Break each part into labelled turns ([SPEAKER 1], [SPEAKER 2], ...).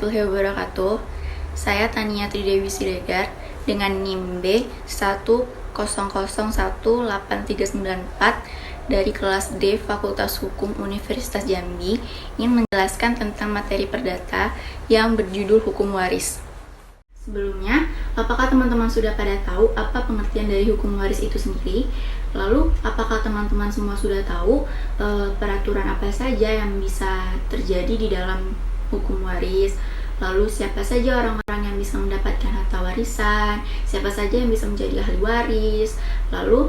[SPEAKER 1] warahmatullahi wabarakatuh. Saya Tania Tridewi Siregar dengan NIM B 1001839 dari kelas D Fakultas Hukum Universitas Jambi ingin menjelaskan tentang materi perdata yang berjudul Hukum Waris. Sebelumnya, apakah teman-teman sudah pada tahu apa pengertian dari hukum waris itu sendiri? Lalu, apakah teman-teman semua sudah tahu peraturan apa saja yang bisa terjadi di dalam hukum waris? Lalu, siapa saja orang-orang yang bisa mendapatkan harta warisan? Siapa saja yang bisa menjadi ahli waris? Lalu,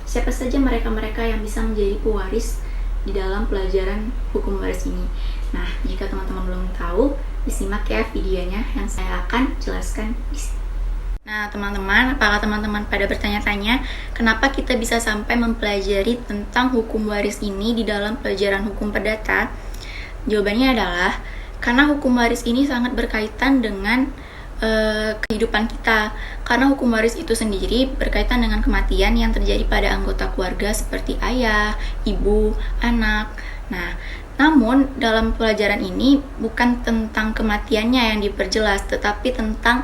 [SPEAKER 1] siapa saja mereka-mereka yang bisa menjadi pewaris di dalam pelajaran hukum waris ini? Nah, jika teman-teman belum tahu, disimak ya videonya yang saya akan jelaskan di sini. Nah, teman-teman, apakah teman-teman pada bertanya-tanya kenapa kita bisa sampai mempelajari tentang hukum waris ini di dalam pelajaran hukum perdata? Jawabannya adalah karena hukum waris ini sangat berkaitan dengan kehidupan kita. Karena hukum waris itu sendiri berkaitan dengan kematian yang terjadi pada anggota keluarga seperti ayah, ibu, anak. Nah, namun dalam pelajaran ini bukan tentang kematiannya yang diperjelas, tetapi tentang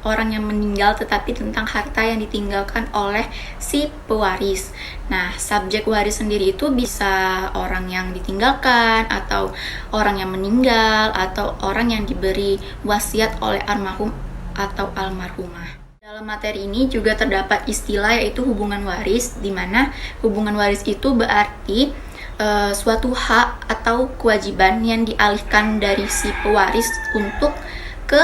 [SPEAKER 1] orang yang meninggal, tetapi tentang harta yang ditinggalkan oleh si pewaris. Nah, subjek waris sendiri itu bisa orang yang ditinggalkan, atau orang yang meninggal, atau orang yang diberi wasiat oleh almarhum atau almarhumah. Dalam materi ini juga terdapat istilah yaitu hubungan waris, di mana hubungan waris itu berarti suatu hak atau kewajiban yang dialihkan dari si pewaris untuk ke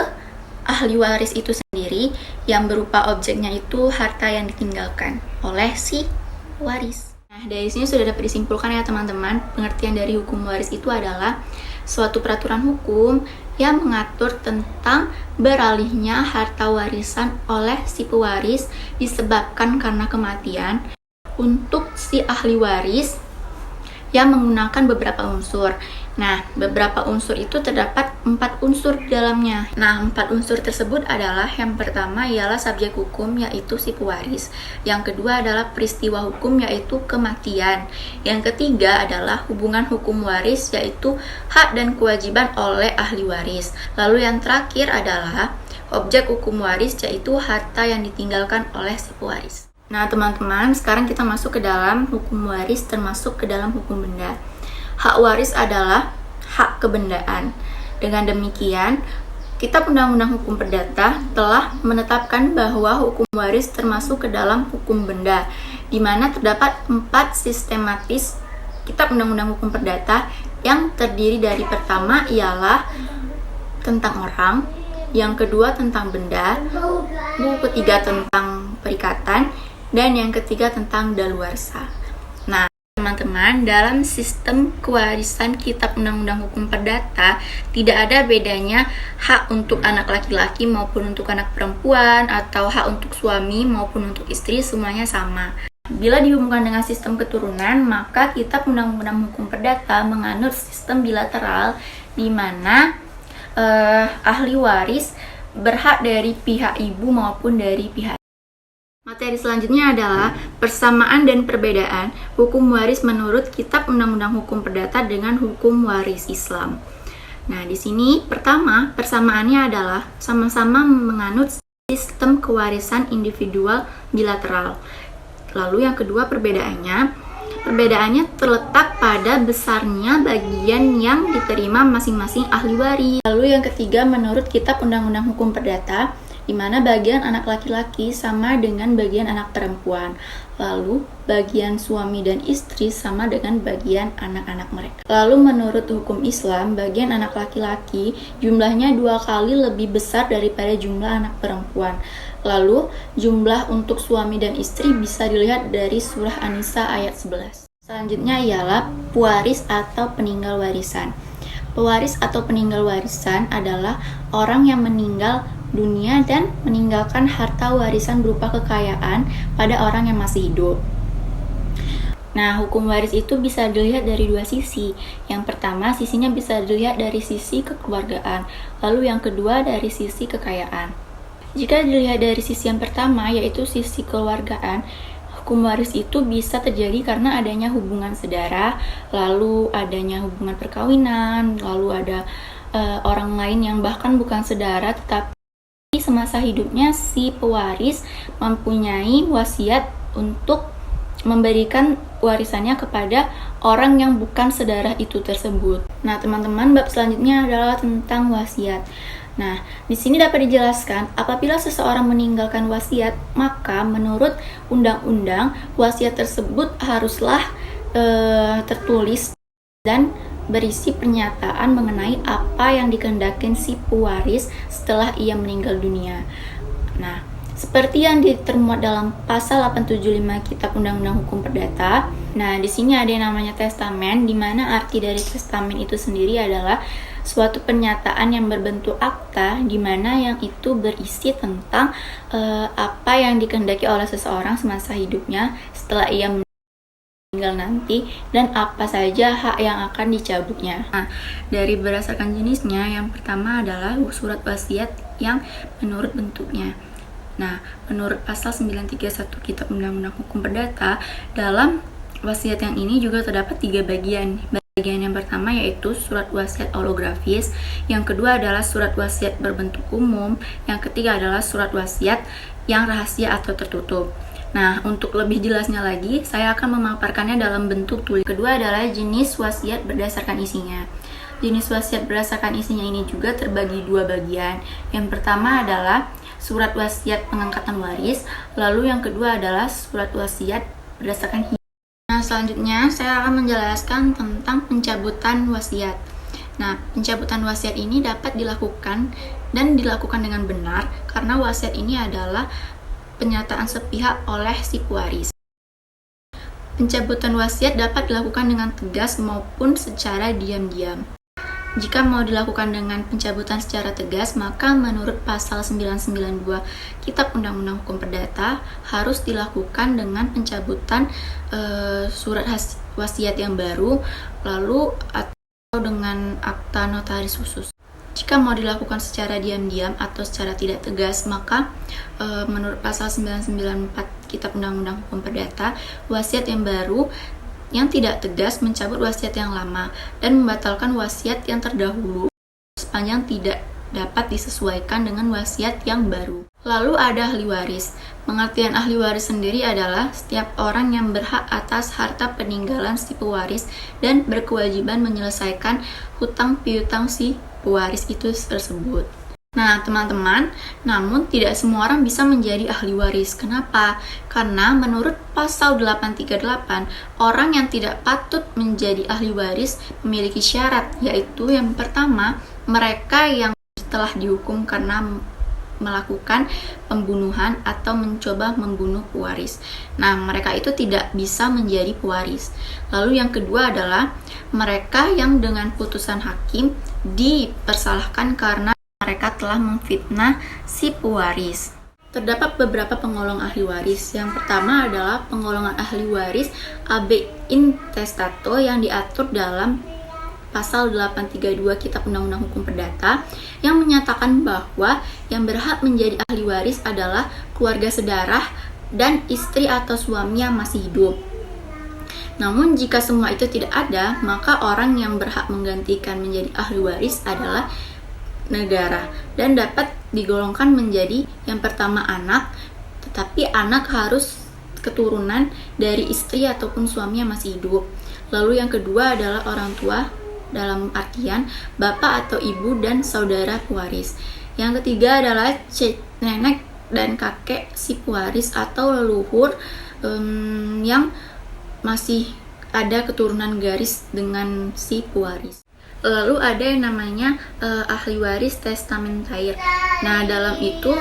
[SPEAKER 1] ahli waris itu sendiri, yang berupa objeknya itu harta yang ditinggalkan oleh si waris. Nah, dari sini sudah dapat disimpulkan ya teman-teman, pengertian dari hukum waris itu adalah suatu peraturan hukum yang mengatur tentang beralihnya harta warisan oleh si pewaris disebabkan karena kematian untuk si ahli waris yang menggunakan beberapa unsur. Nah, beberapa unsur itu terdapat 4 unsur di dalamnya. Nah, 4 unsur tersebut adalah, yang pertama ialah subjek hukum yaitu si pewaris. Yang kedua adalah peristiwa hukum yaitu kematian. Yang ketiga adalah hubungan hukum waris yaitu hak dan kewajiban oleh ahli waris. Lalu yang terakhir adalah objek hukum waris yaitu harta yang ditinggalkan oleh si pewaris. Nah, teman-teman, sekarang kita masuk ke dalam hukum waris, termasuk ke dalam hukum benda. Hak waris adalah hak kebendaan. Dengan demikian, Kitab Undang-Undang Hukum Perdata telah menetapkan bahwa hukum waris termasuk ke dalam hukum benda, di mana terdapat 4 sistematis Kitab Undang-Undang Hukum Perdata yang terdiri dari pertama ialah tentang orang, yang kedua tentang benda, yang ketiga tentang perikatan, dan yang ketiga tentang daluarsa. Nah, teman-teman, dalam sistem kewarisan Kitab Undang-Undang Hukum Perdata tidak ada bedanya hak untuk anak laki-laki maupun untuk anak perempuan, atau hak untuk suami maupun untuk istri, semuanya sama. Bila dihubungkan dengan sistem keturunan, maka Kitab Undang-Undang Hukum Perdata menganut sistem bilateral, di mana ahli waris berhak dari pihak ibu maupun dari pihak. Materi selanjutnya adalah persamaan dan perbedaan hukum waris menurut Kitab Undang-Undang Hukum Perdata dengan hukum waris Islam. Nah, di sini pertama, persamaannya adalah sama-sama menganut sistem kewarisan individual bilateral. Lalu yang kedua, perbedaannya terletak pada besarnya bagian yang diterima masing-masing ahli waris. Lalu yang ketiga, menurut Kitab Undang-Undang Hukum Perdata, di mana bagian anak laki-laki sama dengan bagian anak perempuan. Lalu, bagian suami dan istri sama dengan bagian anak-anak mereka. Lalu, menurut hukum Islam, bagian anak laki-laki jumlahnya 2 kali lebih besar daripada jumlah anak perempuan. Lalu, jumlah untuk suami dan istri bisa dilihat dari surah An-Nisa ayat 11. Selanjutnya ialah pewaris atau peninggal warisan. Pewaris atau peninggal warisan adalah orang yang meninggal dunia dan meninggalkan harta warisan berupa kekayaan pada orang yang masih hidup. Nah, hukum waris itu bisa dilihat dari 2 sisi. Yang pertama, sisinya bisa dilihat dari sisi kekeluargaan, lalu yang kedua dari sisi kekayaan. Jika dilihat dari sisi yang pertama, yaitu sisi kekeluargaan, hukum waris itu bisa terjadi karena adanya hubungan saudara, lalu adanya hubungan perkawinan, lalu ada orang lain yang bahkan bukan saudara, tetapi semasa hidupnya si pewaris mempunyai wasiat untuk memberikan warisannya kepada orang yang bukan saudara itu tersebut. Nah, teman-teman, bab selanjutnya adalah tentang wasiat. Nah, di sini dapat dijelaskan, apabila seseorang meninggalkan wasiat, maka menurut undang-undang wasiat tersebut haruslah tertulis dan berisi pernyataan mengenai apa yang dikehendaki si pewaris setelah ia meninggal dunia. Nah, seperti yang termuat dalam pasal 875 Kitab Undang-Undang Hukum Perdata. Nah, di sini ada yang namanya testamen, di mana arti dari testamen itu sendiri adalah suatu pernyataan yang berbentuk akta, di mana yang itu berisi tentang apa yang dikehendaki oleh seseorang semasa hidupnya setelah ia meninggal nanti, dan apa saja hak yang akan dicabutnya. Nah, dari berdasarkan jenisnya, yang pertama adalah surat wasiat yang menurut bentuknya. Nah, menurut pasal 931 Kitab Undang-Undang Hukum Perdata, dalam wasiat yang ini juga terdapat 3 bagian. Bagian yang pertama yaitu surat wasiat holografis, yang kedua adalah surat wasiat berbentuk umum, yang ketiga adalah surat wasiat yang rahasia atau tertutup. Nah, untuk lebih jelasnya lagi, saya akan memaparkannya dalam bentuk tulis. Kedua adalah jenis wasiat berdasarkan isinya. Jenis wasiat berdasarkan isinya ini juga terbagi 2 bagian. Yang pertama adalah surat wasiat pengangkatan waris, lalu yang kedua adalah surat wasiat berdasarkan hidup. Nah, selanjutnya saya akan menjelaskan tentang pencabutan wasiat. Nah, pencabutan wasiat ini dapat dilakukan dan dilakukan dengan benar karena wasiat ini adalah pernyataan sepihak oleh si pewaris. Pencabutan wasiat dapat dilakukan dengan tegas maupun secara diam-diam. Jika mau dilakukan dengan pencabutan secara tegas, maka menurut pasal 992 Kitab Undang-Undang Hukum Perdata harus dilakukan dengan pencabutan surat wasiat yang baru, lalu atau dengan akta notaris khusus. Jika mau dilakukan secara diam-diam atau secara tidak tegas, maka menurut pasal 994 Kitab Undang-Undang Hukum Perdata, wasiat yang baru yang tidak tegas mencabut wasiat yang lama dan membatalkan wasiat yang terdahulu sepanjang tidak dapat disesuaikan dengan wasiat yang baru. Lalu ada ahli waris. Pengertian ahli waris sendiri adalah setiap orang yang berhak atas harta peninggalan si pewaris dan berkewajiban menyelesaikan hutang piutang si pewaris itu tersebut. Nah, teman-teman, namun tidak semua orang bisa menjadi ahli waris. Kenapa? Karena menurut pasal 838, orang yang tidak patut menjadi ahli waris memiliki syarat, yaitu yang pertama, mereka yang telah dihukum karena melakukan pembunuhan atau mencoba membunuh pewaris. Nah, mereka itu tidak bisa menjadi pewaris. Lalu yang kedua adalah mereka yang dengan putusan hakim dipersalahkan karena mereka telah memfitnah si pewaris. Terdapat beberapa penggolongan ahli waris. Yang pertama adalah penggolongan ahli waris ab intestato yang diatur dalam pasal 832 Kitab Undang-Undang Hukum Perdata yang menyatakan bahwa yang berhak menjadi ahli waris adalah keluarga sedarah dan istri atau suami yang masih hidup. Namun jika semua itu tidak ada, maka orang yang berhak menggantikan menjadi ahli waris adalah negara dan dapat digolongkan menjadi yang pertama anak, tetapi anak harus keturunan dari istri ataupun suami yang masih hidup. Lalu yang kedua adalah orang tua dalam artian bapak atau ibu dan saudara pewaris. Yang ketiga adalah nenek dan kakek si pewaris atau leluhur yang masih ada keturunan garis dengan si pewaris. Lalu ada yang namanya ahli waris testamentair. Nah, dalam itu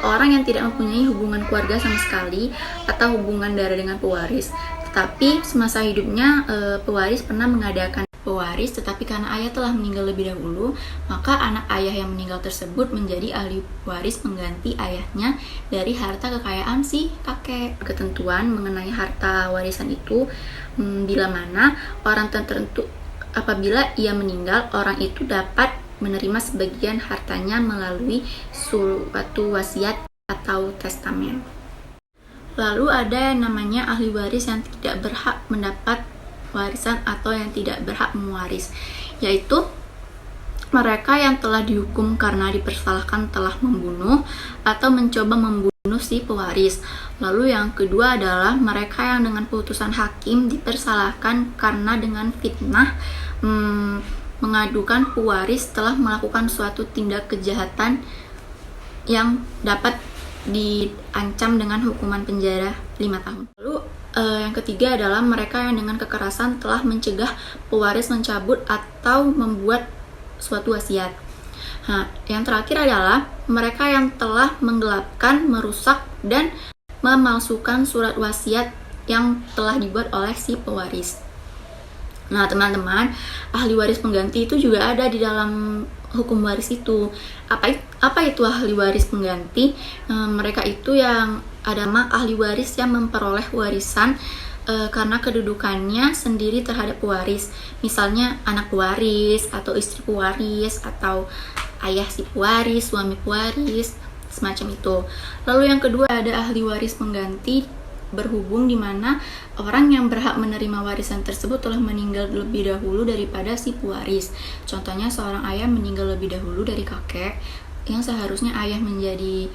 [SPEAKER 1] orang yang tidak mempunyai hubungan keluarga sama sekali atau hubungan darah dengan pewaris. Tetapi semasa hidupnya pewaris pernah mengadakan pewaris, tetapi karena ayah telah meninggal lebih dahulu, maka anak ayah yang meninggal tersebut menjadi ahli waris mengganti ayahnya dari harta kekayaan si kakek. Ketentuan mengenai harta warisan itu bila mana orang tertentu apabila ia meninggal, orang itu dapat menerima sebagian hartanya melalui suatu wasiat atau testamen. Lalu ada yang namanya ahli waris yang tidak berhak mendapat warisan atau yang tidak berhak mewaris, yaitu mereka yang telah dihukum karena dipersalahkan telah membunuh atau mencoba membunuh si pewaris. Lalu yang kedua adalah mereka yang dengan putusan hakim dipersalahkan karena dengan fitnah mengadukan pewaris telah melakukan suatu tindak kejahatan yang dapat diancam dengan hukuman penjara 5 tahun. Lalu yang ketiga adalah mereka yang dengan kekerasan telah mencegah pewaris mencabut atau membuat suatu wasiat. Nah, yang terakhir adalah mereka yang telah menggelapkan, merusak, dan memalsukan surat wasiat yang telah dibuat oleh si pewaris. Nah, teman-teman, ahli waris pengganti itu juga ada di dalam hukum waris itu. Apa itu ahli waris pengganti? Mereka itu yang ada ahli waris yang memperoleh warisan karena kedudukannya sendiri terhadap pewaris, misalnya anak pewaris atau istri pewaris atau ayah si pewaris, suami pewaris, semacam itu. Lalu yang kedua ada ahli waris pengganti berhubung di mana orang yang berhak menerima warisan tersebut telah meninggal lebih dahulu daripada si pewaris. Contohnya seorang ayah meninggal lebih dahulu dari kakek yang seharusnya ayah menjadi.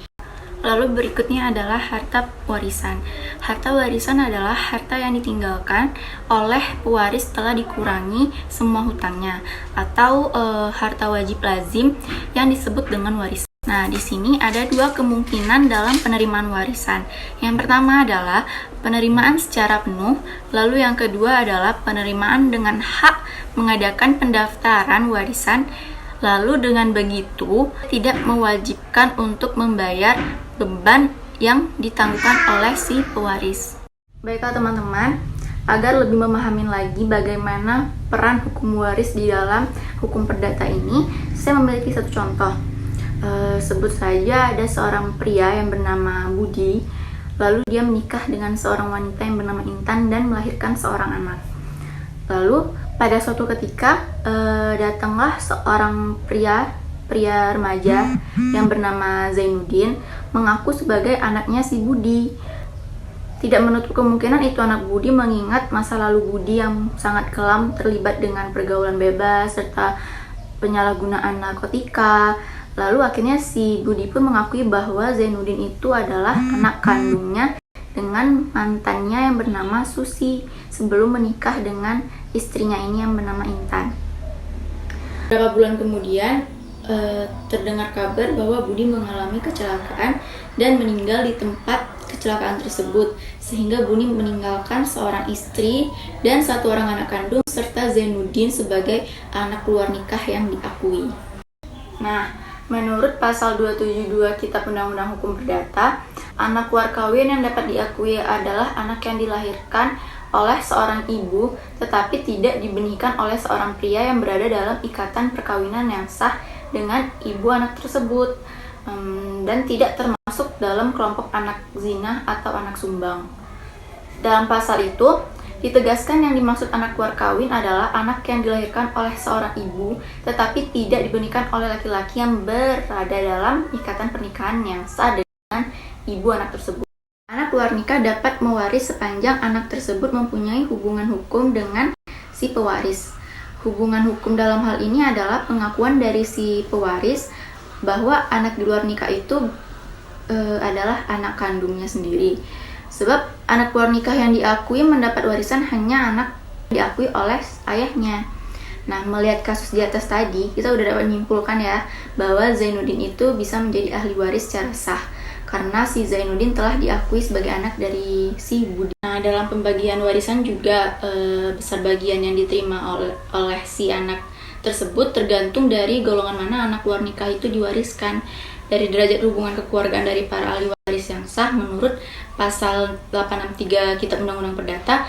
[SPEAKER 1] Lalu berikutnya adalah harta warisan. Harta warisan adalah harta yang ditinggalkan oleh pewaris setelah dikurangi semua hutangnya, atau harta wajib lazim yang disebut dengan warisan. Nah, di sini ada dua kemungkinan dalam penerimaan warisan. Yang pertama adalah penerimaan secara penuh, lalu yang kedua adalah penerimaan dengan hak mengadakan pendaftaran warisan. Lalu dengan begitu tidak mewajibkan untuk membayar beban yang ditangguhkan oleh si pewaris. Baiklah teman-teman, agar lebih memahami lagi bagaimana peran hukum waris di dalam hukum perdata ini, saya memiliki satu contoh. Sebut saja ada seorang pria yang bernama Budi, lalu dia menikah dengan seorang wanita yang bernama Intan dan melahirkan seorang anak. Lalu pada suatu ketika datanglah seorang pria remaja yang bernama Zainuddin mengaku sebagai anaknya si Budi. Tidak menutup kemungkinan itu anak Budi mengingat masa lalu Budi yang sangat kelam terlibat dengan pergaulan bebas serta penyalahgunaan narkotika. Lalu akhirnya si Budi pun mengakui bahwa Zainuddin itu adalah anak kandungnya dengan mantannya yang bernama Susi sebelum menikah dengan istrinya ini yang bernama Intan. Beberapa bulan kemudian terdengar kabar bahwa Budi mengalami kecelakaan dan meninggal di tempat kecelakaan tersebut, sehingga Budi meninggalkan seorang istri dan satu orang anak kandung serta Zainuddin sebagai anak luar nikah yang diakui. Nah, menurut pasal 272 Kitab Undang-Undang Hukum Perdata, anak luar kawin yang dapat diakui adalah anak yang dilahirkan oleh seorang ibu tetapi tidak dibenihkan oleh seorang pria yang berada dalam ikatan perkawinan yang sah dengan ibu anak tersebut, dan tidak termasuk dalam kelompok anak zina atau anak sumbang. Dalam pasal itu ditegaskan yang dimaksud anak luar kawin adalah anak yang dilahirkan oleh seorang ibu tetapi tidak dibenihkan oleh laki-laki yang berada dalam ikatan pernikahan yang sah dengan ibu anak tersebut. Anak luar nikah dapat mewaris sepanjang anak tersebut mempunyai hubungan hukum dengan si pewaris. Hubungan hukum dalam hal ini adalah pengakuan dari si pewaris bahwa anak di luar nikah itu adalah anak kandungnya sendiri. Sebab anak luar nikah yang diakui mendapat warisan hanya anak diakui oleh ayahnya. Nah, melihat kasus di atas tadi, kita udah dapat menyimpulkan ya bahwa Zainuddin itu bisa menjadi ahli waris secara sah karena si Zainuddin telah diakui sebagai anak dari si Budi. Nah, dalam pembagian warisan juga besar bagian yang diterima oleh si anak tersebut tergantung dari golongan mana anak luar nikah itu diwariskan. Dari derajat hubungan kekeluargaan dari para ahli waris yang sah menurut pasal 863 Kitab Undang-Undang Perdata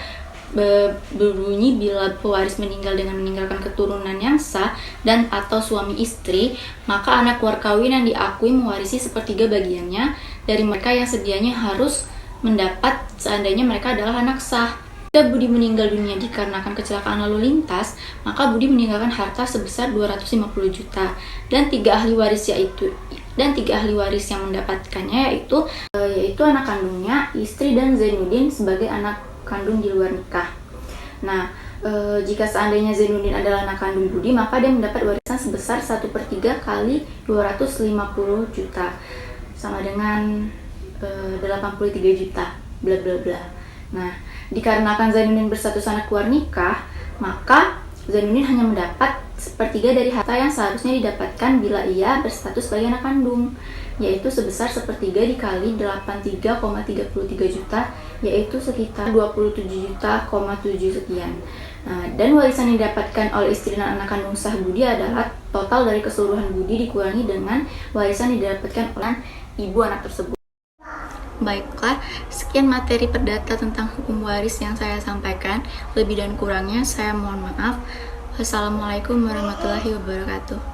[SPEAKER 1] berbunyi bila pewaris meninggal dengan meninggalkan keturunan yang sah dan atau suami istri, maka anak luar kawin yang diakui mewarisi sepertiga bagiannya dari mereka yang sedianya harus mendapat seandainya mereka adalah anak sah. Jika Budi meninggal dunia dikarenakan kecelakaan lalu lintas, maka Budi meninggalkan harta sebesar 250 juta dan tiga ahli waris yang mendapatkannya yaitu anak kandungnya, istri dan Zainuddin sebagai anak kandung di luar nikah. Nah, Jika seandainya Zainuddin adalah anak kandung Budi, maka dia mendapat warisan sebesar 1/3 kali 250 juta, sama dengan 83 juta, bla bla bla. Nah, dikarenakan Zainuddin berstatus anak luar nikah, maka Zainuddin hanya mendapat 1/3 dari harta yang seharusnya didapatkan bila ia berstatus sebagai anak kandung, yaitu sebesar 1/3 dikali 83,33 juta, yaitu sekitar 27,7 juta sekian. Nah, dan warisan yang didapatkan oleh istri dan anak kandung sah Budi adalah total dari keseluruhan Budi dikurangi dengan warisan yang didapatkan oleh ibu anak tersebut. Baiklah, sekian materi perdata tentang hukum waris yang saya sampaikan. Lebih dan kurangnya saya mohon maaf. Wassalamualaikum warahmatullahi wabarakatuh.